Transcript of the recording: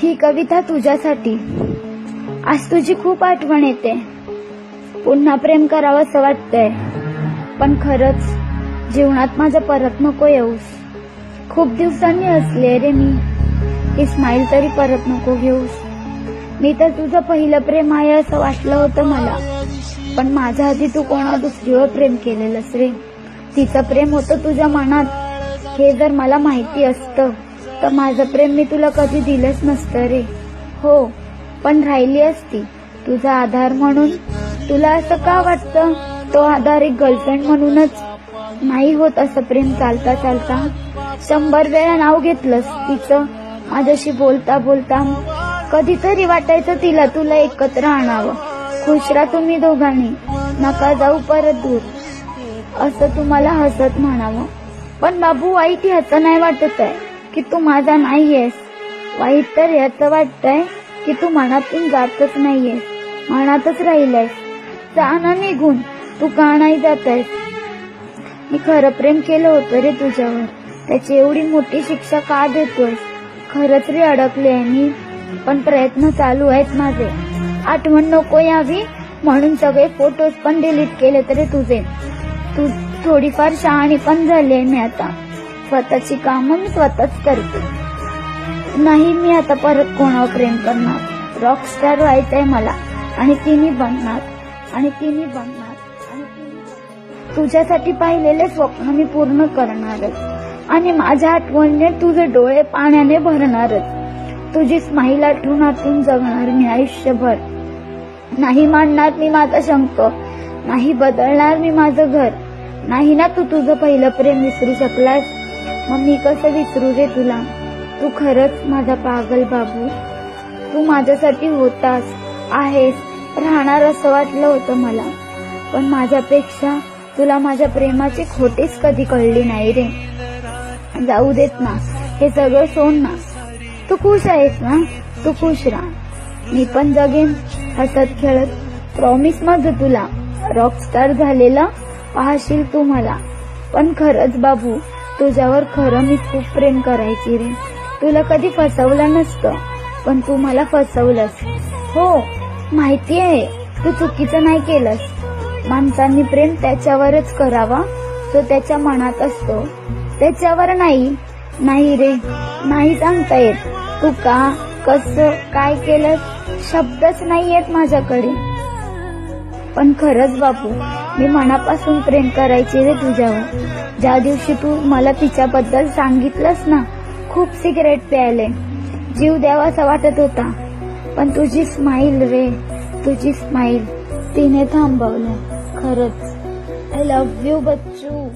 ही कविता तुझ्यासाठी. आज तुझी खूप आठवण येते. पुन्हा प्रेम करावं असं वाटतंय, पण खरंच जीवनात माझं परत नको येऊस. खूप दिवसांनी हसले रे मी, ही स्माईल तरी परत नको घेऊस. मी तर तुझं पहिलं प्रेम आहे असं वाटलं होतं मला, पण माझ्या आधी तू कोणा दुसरीवर प्रेम केलेलंस रे. तिचं प्रेम होतं तुझ्या मनात. हे जर मला माहिती असतं तर माझं प्रेम मी तुला कधी दिलंच नसतं रे. हो, पण राहिली असती तुझा आधार म्हणून. तुला असं का वाटतं तो आधार एक गर्लफ्रेंड म्हणूनच नाही होत असं प्रेम चालता चालता? 100 वेळा नाव घेतलंस तिचं माझ्याशी बोलता बोलता. कधीतरी वाटायचं तिला तुला एकत्र आणावं. खुश राहा तुम्ही दोघांनी, नका जाऊ परत दूर, असं तुम्हाला हसत म्हणावं. पण बाबू, वाईट ह्याचं नाही वाटत आहे की तू माझा नाहीयेस. वाईट तर याचं वाटतंय की तू मनातून जातच नाहीयेस, मनातच राहिलायस. जा ना निघून, तू का नाही जातयस? मी खरं प्रेम केलं होतं रे तुझ्यावर, त्याची एवढी मोठी शिक्षा का देतोयस? खरंच रे अडकले आहे मी, पण प्रयत्न चालू आहेत माझे. आठवण नको यावी म्हणून सगळे फोटोज पण डिलीट केले तरी तुझे. तू थोडीफार शहाणी पण झाली आहे मी आता. स्वतःची कामं मी स्वतःच करते. नाही, मी आता परत कोणावर प्रेम करणार. रॉकस्टार व्हायचंय मला, आणि तिने बनणार. तुझ्यासाठी पाहिलेले स्वप्न मी पूर्ण करणारच, आणि माझ्या आठवणीने तुझे डोळे पाण्याने भरणारच. तुझी स्माईल आठवणातून जगणार मी आयुष्यभर. नाही मांडणार मी माझा शंक, नाही बदलणार मी माझं घर. नाही ना तू तुझं पहिलं प्रेम विसरू शकलास, मग मी कसं विसरू रे तुला? तू खरंच माझा पागल बाबू. तू माझ्यासाठी होतास, आहेस, राहणार असं वाटलं होतं मला, पण माझ्यापेक्षा तुला माझ्या प्रेमाची खोटीच कधी कळली नाही रे. जाऊ देत ना, हे सगळं सोड ना. तू खुश आहेस ना? तू खुश राहा, मी पण जगेन हसत खेळत. प्रॉमिस माझं तुला, रॉकस्टार झालेला पाहशील तू मला. पण खरंच बाबू, तुझ्यावर खरं मी खूप प्रेम करायची रे. तुला कधी फसवलं नसतं, पण तू मला फसवलंस. हो, माहिती आहे, तू चुकीचं नाही केलंस. माणसांनी प्रेम त्याच्यावरच करावा जो त्याच्या मनात असतो, त्याच्यावर नाही. नाही रे, नाही सांगता येत. तू का, कसं, काय केलं, शब्दच नाही येत माझ्याकडे. पण खरंच बापू, मी मनापासून प्रेम करायचे रे तुझ्यावर. ज्या दिवशी तू मला तिच्याबद्दल सांगितलंस ना, खूप सिगरेट प्यायले, जीव द्यावासा वाटत होता. पण तुझी स्माईल रे, तुझी स्माईल, तिने थांबवलं. खरंच, आय लव्ह यू बच्चू.